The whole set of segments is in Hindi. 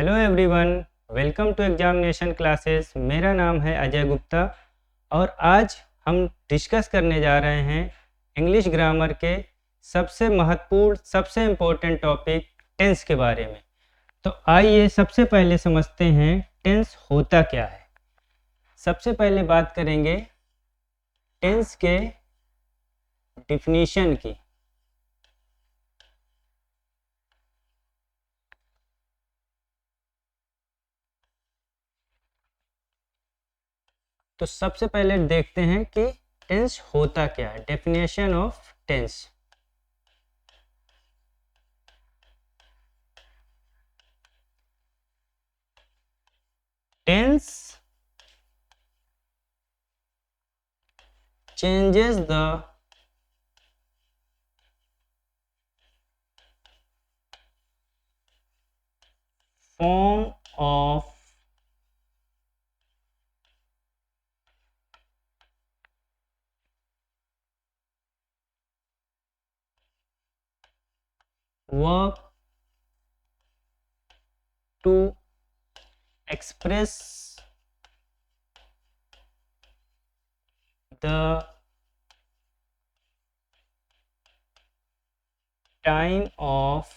Hello everyone, welcome to examination classes. मेरा नाम है अजय गुप्ता और आज हम डिस्कस करने जा रहे हैं इंग्लिश ग्रामर के सबसे महत्वपूर्ण सबसे इम्पोर्टेंट टॉपिक टेंस के बारे में। तो आइए सबसे पहले समझते हैं टेंस होता क्या है। सबसे पहले बात करेंगे टेंस के डिफिनीशन की। तो सबसे पहले देखते हैं कि टेंस होता क्या है। Definition of tense. Tense changes the form of verb to express the time of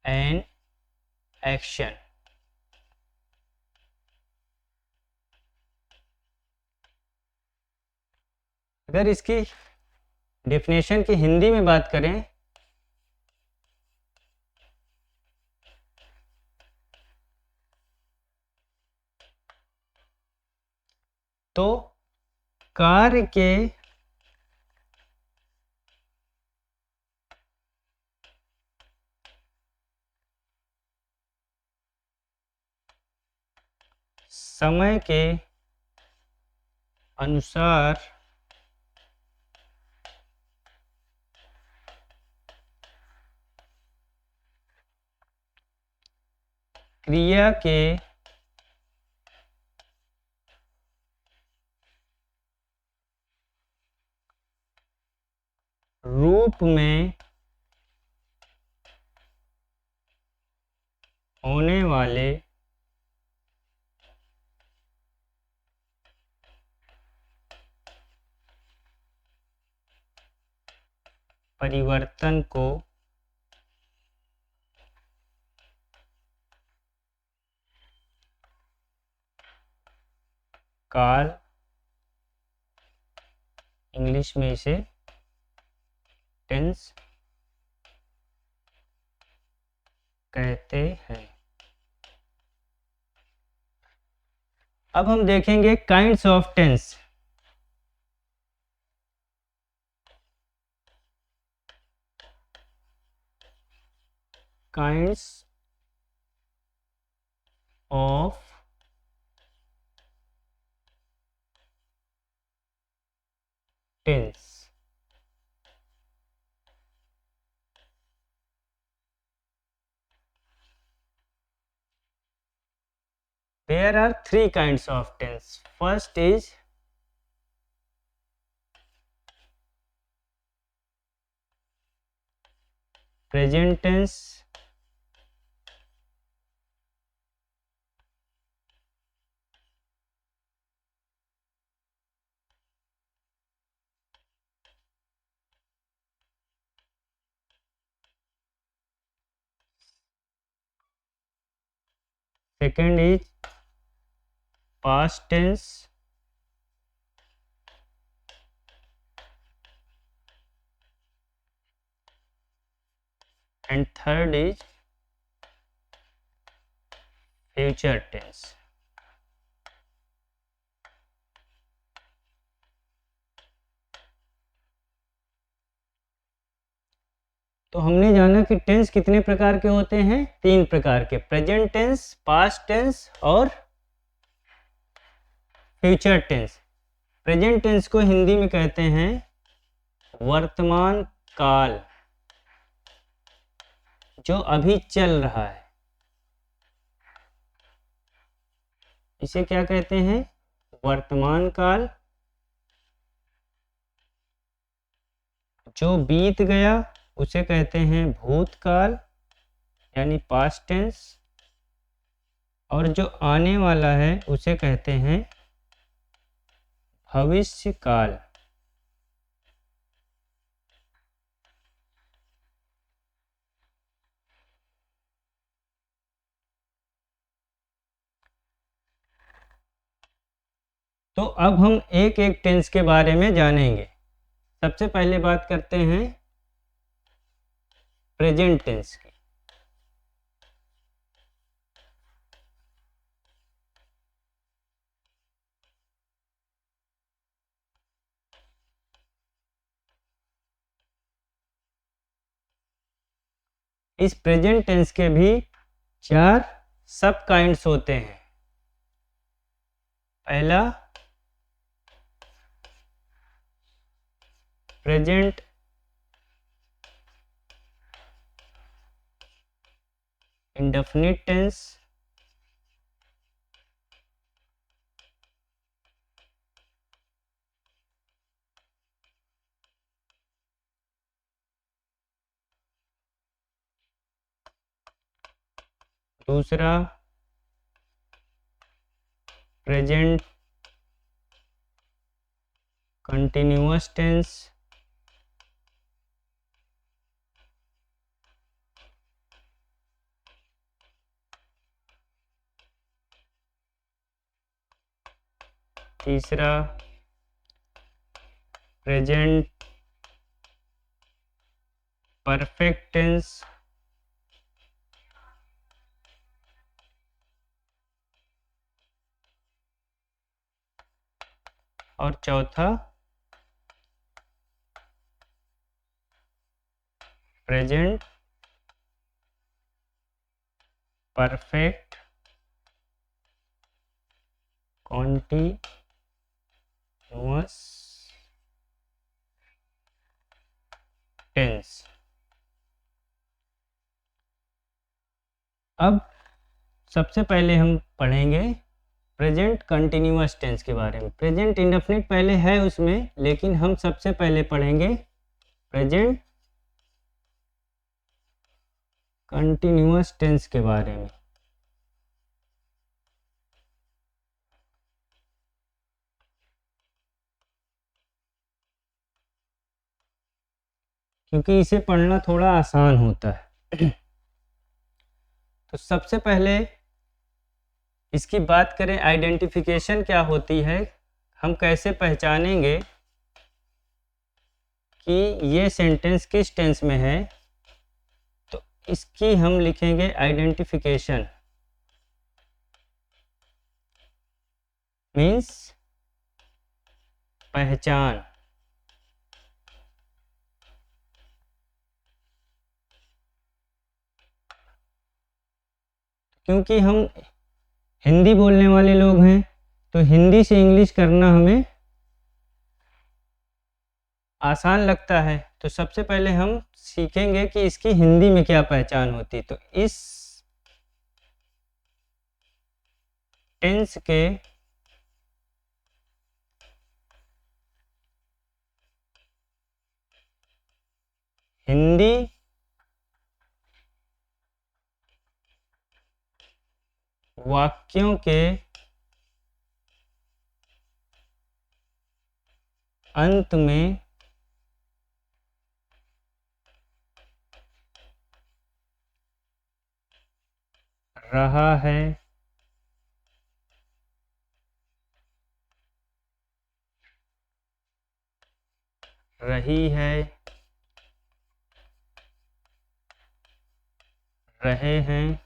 an action। अगर इसकी डेफिनेशन की हिंदी में बात करें तो कार्य के समय के अनुसार क्रिया के रूप में होने वाले परिवर्तन को काल, इंग्लिश में इसे टेंस कहते हैं। अब हम देखेंगे kinds of tense. Kinds of tense. There are three kinds of tense. First is present tense, second is past tense, and third is future tense। तो हमने जाना कि टेंस कितने प्रकार के होते हैं। तीन प्रकार के, प्रेजेंट टेंस, पास्ट टेंस और फ्यूचर टेंस। प्रेजेंट टेंस को हिंदी में कहते हैं वर्तमान काल, जो अभी चल रहा है। इसे क्या कहते हैं? वर्तमान काल। जो बीत गया उसे कहते हैं भूतकाल, यानी पास्ट टेंस, और जो आने वाला है उसे कहते हैं भविष्य काल। तो अब हम एक एक टेंस के बारे में जानेंगे। सबसे पहले बात करते हैं प्रेजेंट टेंस की। इस प्रेजेंट टेंस के भी 4 सब काइंड्स होते हैं। पहला प्रेजेंट इंडेफिनिट टेंस, दूसरा प्रेजेंट कंटिन्यूअस टेंस, तीसरा प्रेजेंट परफेक्ट टेंस, और चौथा प्रेजेंट परफेक्ट कॉन्टिन्यूअस टेंस। अब सबसे पहले हम पढ़ेंगे प्रेजेंट कंटिन्यूअस टेंस के बारे में। प्रेजेंट इंडेफिनिट पहले है उसमें, लेकिन हम सबसे पहले पढ़ेंगे प्रेजेंट कंटिन्यूअस टेंस के बारे में। क्योंकि इसे पढ़ना थोड़ा आसान होता है। तो सबसे पहले इसकी बात करें, आइडेंटिफिकेशन क्या होती है, हम कैसे पहचानेंगे कि ये सेंटेंस किस टेंस में है। तो इसकी हम लिखेंगे आइडेंटिफिकेशन, मीन्स पहचान। क्योंकि हम हिंदी बोलने वाले लोग हैं, तो हिंदी से इंग्लिश करना हमें आसान लगता है। तो सबसे पहले हम सीखेंगे कि इसकी हिंदी में क्या पहचान होती है। तो इस टेंस के हिंदी वाक्यों के अंत में रहा है, रही है, रहे हैं,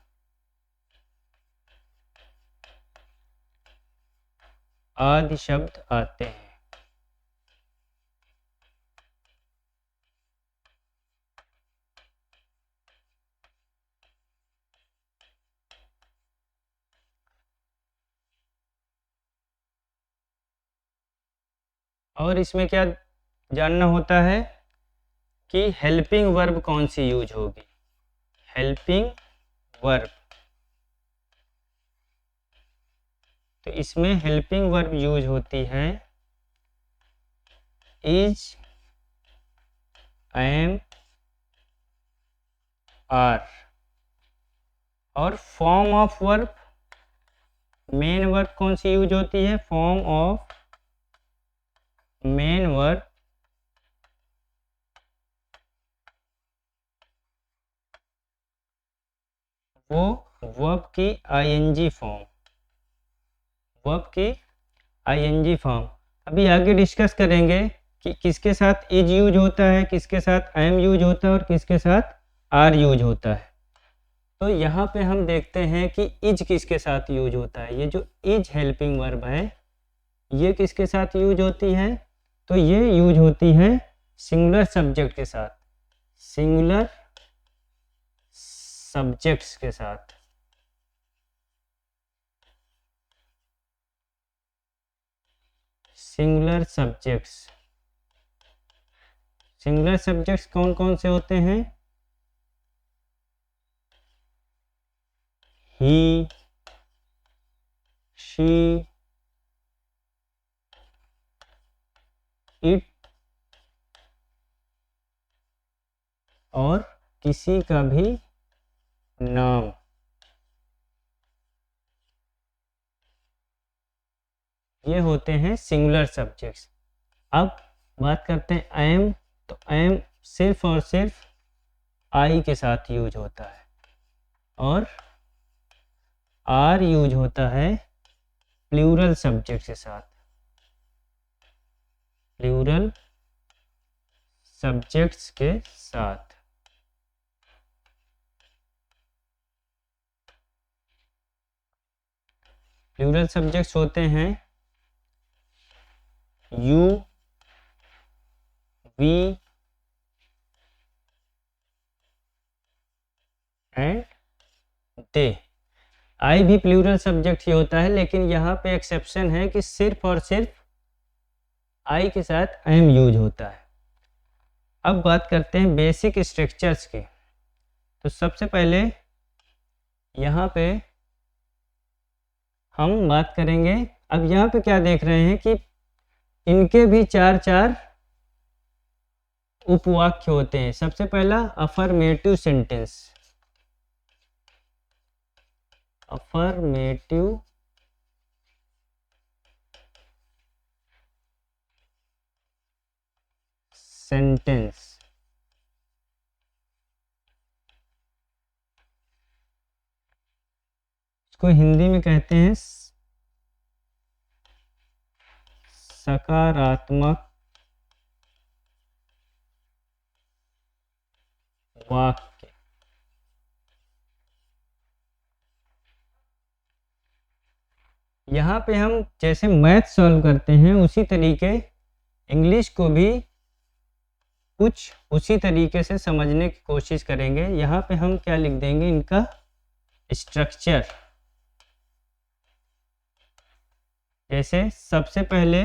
आदि शब्द आते हैं। और इसमें क्या जानना होता है कि हेल्पिंग वर्ब कौन सी यूज होगी। हेल्पिंग वर्ब, तो इसमें हेल्पिंग वर्ब यूज होती है इज, एम, आर। और form of verb, main verb कौन सी यूज होती है? फॉर्म ऑफ मेन वर्ब वो वर्ब की आईएनजी फॉर्म, वर्ब की आईएनजी फॉर्म। अभी आगे डिस्कस करेंगे कि किसके साथ इज यूज होता है, किसके साथ एम यूज होता है और किसके साथ आर यूज होता है। तो यहाँ पे हम देखते हैं कि इज किसके साथ यूज होता है। ये जो इज हेल्पिंग वर्ब है ये किसके साथ यूज होती है? तो ये यूज होती है सिंगुलर सब्जेक्ट के साथ, सिंगुलर सब्जेक्ट्स के साथ। सिंगुलर सब्जेक्ट्स, सिंगुलर सब्जेक्ट्स कौन कौन से होते हैं? ही, शी, इट और किसी का भी नाम। ये होते हैं सिंगुलर सब्जेक्ट्स। अब बात करते हैं एम। तो एम सिर्फ और सिर्फ आई के साथ यूज होता है और आर यूज होता है प्लूरल सब्जेक्ट के साथ, प्लूरल सब्जेक्ट्स के साथ। प्लूरल सब्जेक्ट्स होते हैं यू, वी एंड दे। आई भी प्लूरल सब्जेक्ट ही होता है, लेकिन यहाँ पे एक्सेप्शन है कि सिर्फ और सिर्फ आई के साथ एम यूज होता है। अब बात करते हैं बेसिक स्ट्रक्चर्स की। तो सबसे पहले यहाँ पे हम बात करेंगे। अब यहाँ पे क्या देख रहे हैं कि इनके भी चार चार उपवाक्य होते हैं। सबसे पहला अफर्मेटिव सेंटेंस, अफर्मेटिव सेंटेंस। इसको हिंदी में कहते हैं सकारात्मक वाक्य। यहाँ पे हम जैसे मैथ सॉल्व करते हैं उसी तरीके इंग्लिश को भी कुछ उसी तरीके से समझने की कोशिश करेंगे। यहाँ पे हम क्या लिख देंगे, इनका स्ट्रक्चर। जैसे सबसे पहले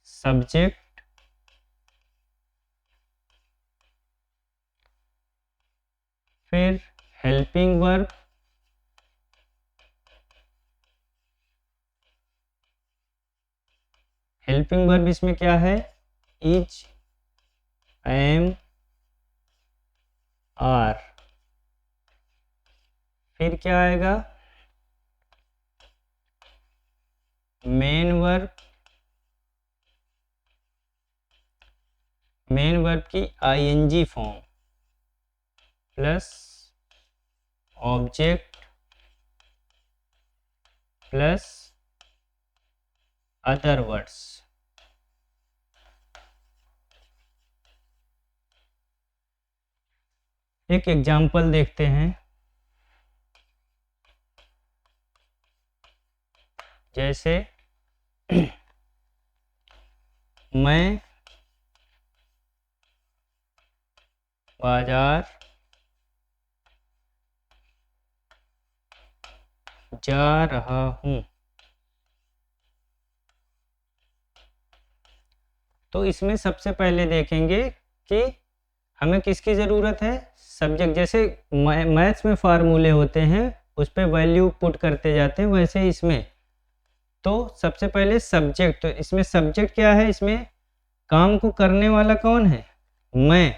सब्जेक्ट, फिर हेल्पिंग वर्ब, हेल्पिंग वर्ब इसमें क्या है? Is, am, are. फिर क्या आएगा? मेन वर्ब, मेन वर्ब की ING form plus object plus other words. एक एग्जाम्पल देखते हैं। जैसे मैं बाजार जा रहा हूँ। तो इसमें सबसे पहले देखेंगे कि हमें किसकी ज़रूरत है? सब्जेक्ट। जैसे मैथ्स में फार्मूले होते हैं उस पर वैल्यू पुट करते जाते हैं, वैसे इसमें तो सबसे पहले सब्जेक्ट। तो इसमें सब्जेक्ट क्या है? इसमें काम को करने वाला कौन है? मैं।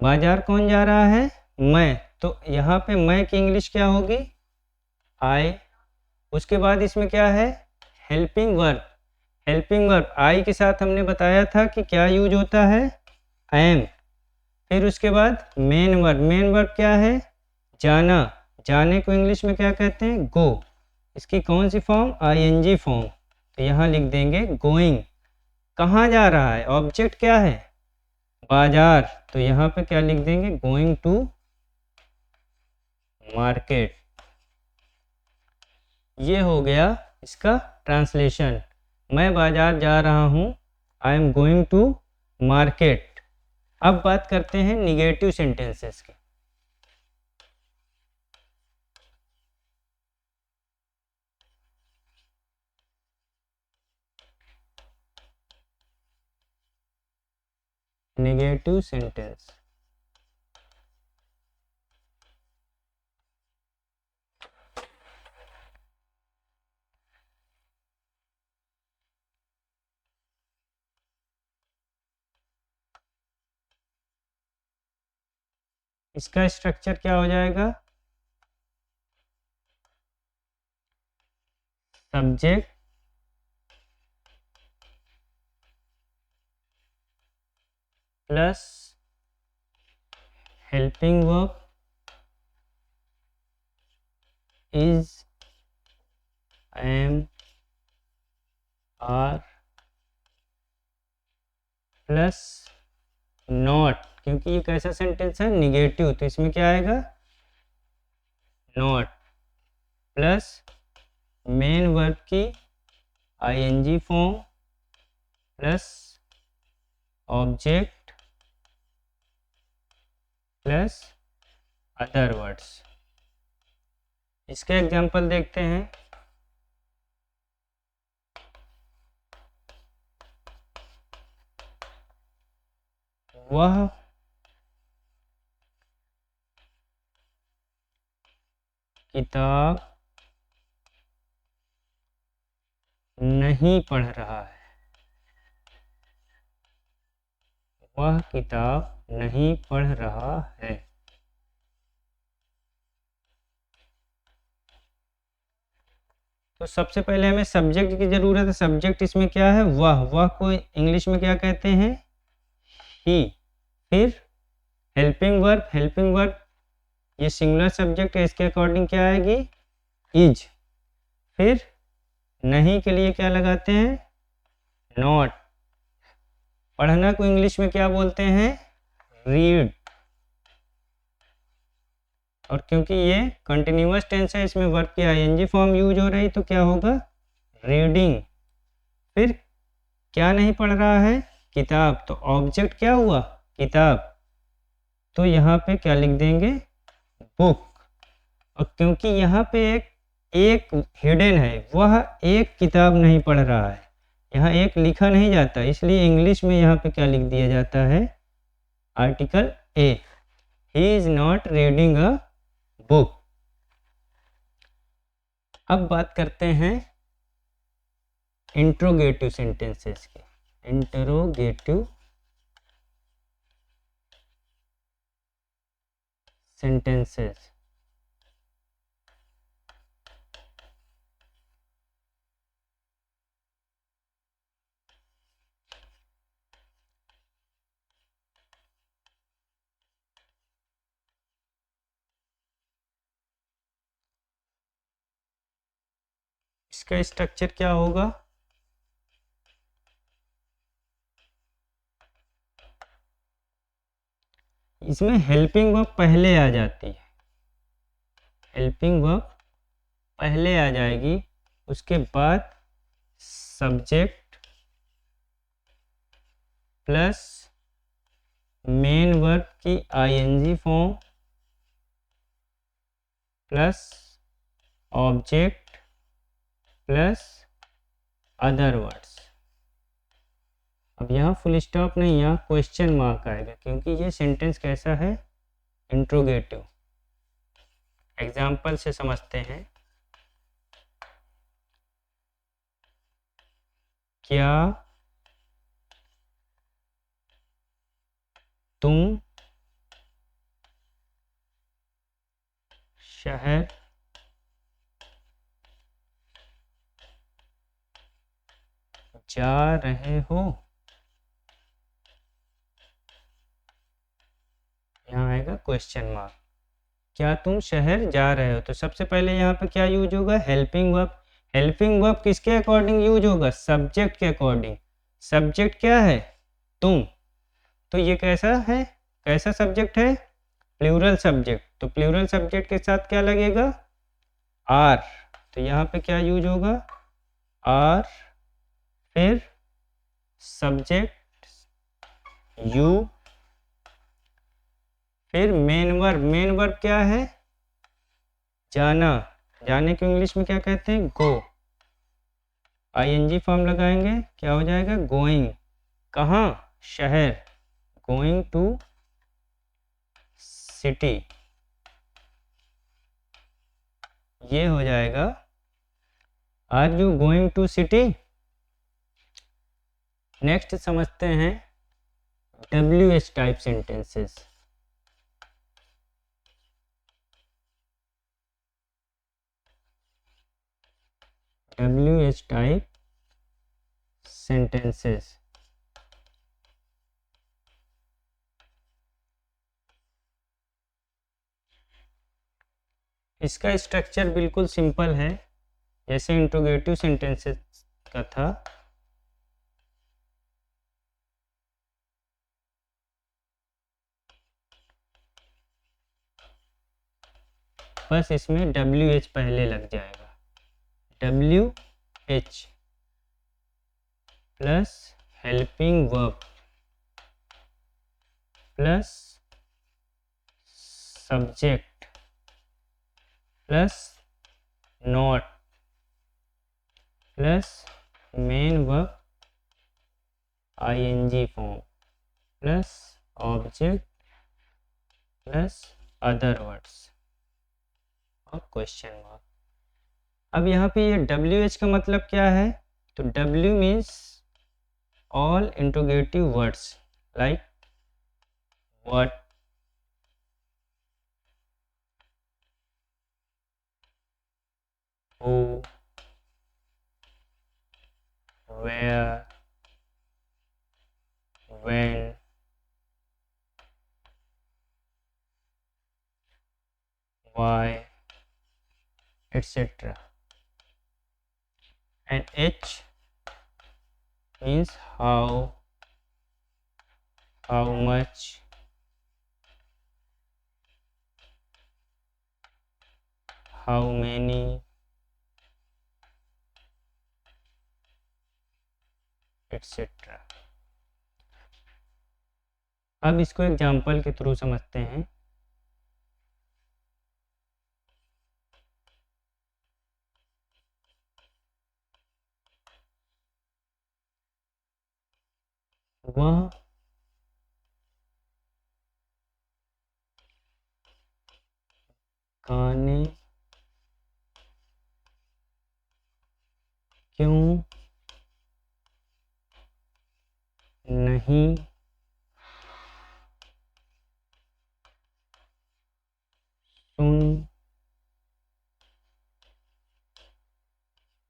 बाजार कौन जा रहा है? मैं। तो यहाँ पे मैं की इंग्लिश क्या होगी? आई। उसके बाद इसमें क्या है? Helping verb. Helping verb I के साथ हमने बताया था कि क्या यूज होता है? एम। फिर उसके बाद मेन वर्ब। मेन वर्ब क्या है? जाना। जाने को इंग्लिश में क्या कहते हैं? गो। इसकी कौन सी फॉर्म? ING form. तो यहाँ लिख देंगे गोइंग। कहाँ जा रहा है? ऑब्जेक्ट क्या है? बाजार। तो यहाँ पे क्या लिख देंगे? Going to market. ये हो गया इसका ट्रांसलेशन। मैं बाजार जा रहा हूँ। I am going to market. अब बात करते हैं निगेटिव सेंटेंसेस की। Negative sentence. इसका स्ट्रक्चर क्या हो जाएगा? Subject plus helping verb is, am, are plus not. क्योंकि ये कैसा सेंटेंस है? निगेटिव, तो इसमें क्या आएगा? नॉट प्लस मेन वर्ब की ING form plus object plus other words. इसका एग्जांपल देखते हैं। वह किताब नहीं पढ़ रहा है। वह किताब नहीं पढ़ रहा है। तो सबसे पहले हमें सब्जेक्ट की ज़रूरत है। सब्जेक्ट इसमें क्या है? वह। वह को इंग्लिश में क्या कहते हैं? ही। फिर हेल्पिंग वर्ब। हेल्पिंग वर्ब ये सिंगुलर सब्जेक्ट है, इसके अकॉर्डिंग क्या आएगी? इज। फिर नहीं के लिए क्या लगाते हैं? नॉट। पढ़ना को इंग्लिश में क्या बोलते हैं? रीड। और क्योंकि ये कंटिन्यूअस टेंस है, इसमें वर्ब की आईएनजी फॉर्म यूज हो रही, तो क्या होगा? रीडिंग। फिर क्या नहीं पढ़ रहा है? किताब। तो ऑब्जेक्ट क्या हुआ? किताब। तो यहाँ पे क्या लिख देंगे? बुक। और क्योंकि यहाँ पे एक हिडन है, वह एक किताब नहीं पढ़ रहा है, यहाँ एक लिखा नहीं जाता, इसलिए इंग्लिश में यहाँ पे क्या लिख दिया जाता है? Article a. He is not reading a book. अब बात करते हैं इंट्रोगेटिव सेंटेंसेस की। Interrogative sentences. इसका स्ट्रक्चर क्या होगा? इसमें हेल्पिंग वर्ब पहले आ जाती है। हेल्पिंग वर्ब पहले आ जाएगी, उसके बाद सब्जेक्ट प्लस मेन वर्ब की ING form plus object plus other words. अब यहाँ फुल स्टॉप नहीं, यहाँ क्वेश्चन मार्क आएगा, क्योंकि ये सेंटेंस कैसा है? इंट्रोगेटिव। एग्जाम्पल से समझते हैं। क्या तुम शहर जा रहे हो, यहाँ आएगा क्वेश्चन मार्क। क्या तुम शहर जा रहे हो? तो सबसे पहले यहाँ पे क्या यूज होगा? Helping verb. हेल्पिंग वर्ब किसके अकॉर्डिंग यूज होगा? सब्जेक्ट के अकॉर्डिंग। सब्जेक्ट क्या है? तुम। तो ये कैसा है? कैसा सब्जेक्ट है? Plural subject. तो प्लूरल सब्जेक्ट के साथ क्या लगेगा? आर। तो यहाँ पे क्या यूज होगा? आर, फिर सब्जेक्ट यू, फिर मेन वर्ब। मेन वर्ब क्या है? जाना। जाने को इंग्लिश में क्या कहते हैं? गो। आईएनजी फॉर्म लगाएंगे, क्या हो जाएगा? गोइंग। कहाँ? शहर। गोइंग टू सिटी, ये हो जाएगा। Are you going to city? Next समझते हैं WH type sentences. WH type sentences. इसका स्ट्रक्चर बिल्कुल सिंपल है, जैसे इंट्रोगेटिव सेंटेंसेस का था। बस इसमें WH पहले लग जाएगा। WH plus helping verb plus subject plus not plus main verb ING form plus object plus other words और क्वेश्चन मार्क। अब यहाँ पे ये WH का मतलब क्या है? तो W means all interrogative words like what, who, where, when, why, etc. And H means how much, how many, etc. अब इसको एग्जाम्पल के थ्रू समझते हैं। वह गाने क्यों नहीं सुन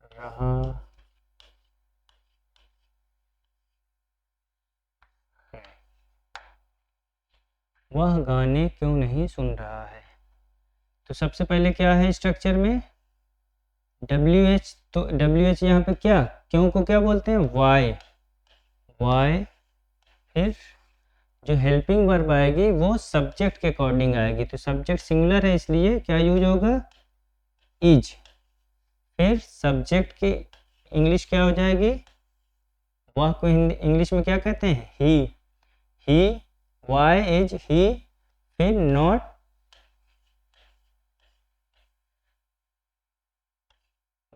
रहा है? वह गाने क्यों नहीं सुन रहा है? तो सबसे पहले क्या है स्ट्रक्चर में? WH। तो WH यहाँ पे क्या, क्यों को क्या बोलते हैं? वाई। वाई, फिर जो हेल्पिंग वर्ब आएगी वो सब्जेक्ट के अकॉर्डिंग आएगी। तो सब्जेक्ट सिंगुलर है इसलिए क्या यूज होगा? इज। फिर सब्जेक्ट की इंग्लिश क्या हो जाएगी? वह को इंग्लिश में क्या कहते हैं? ही। Why is he. फिर नॉट,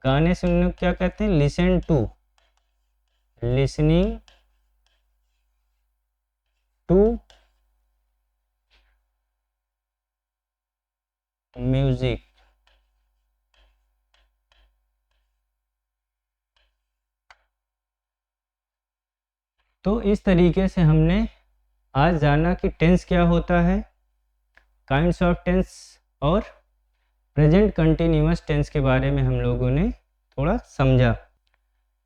गाने सुनने को क्या कहते हैं? Listen to. Listening to music. तो इस तरीके से हमने आज जाना कि टेंस क्या होता है, काइंड्स ऑफ टेंस और प्रेजेंट कंटिन्यूअस टेंस के बारे में हम लोगों ने थोड़ा समझा।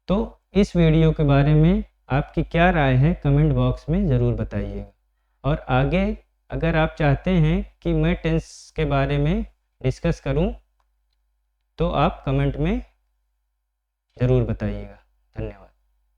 तो इस वीडियो के बारे में आपकी क्या राय है कमेंट बॉक्स में ज़रूर बताइएगा। और आगे अगर आप चाहते हैं कि मैं टेंस के बारे में डिस्कस करूं तो आप कमेंट में ज़रूर बताइएगा। धन्यवाद।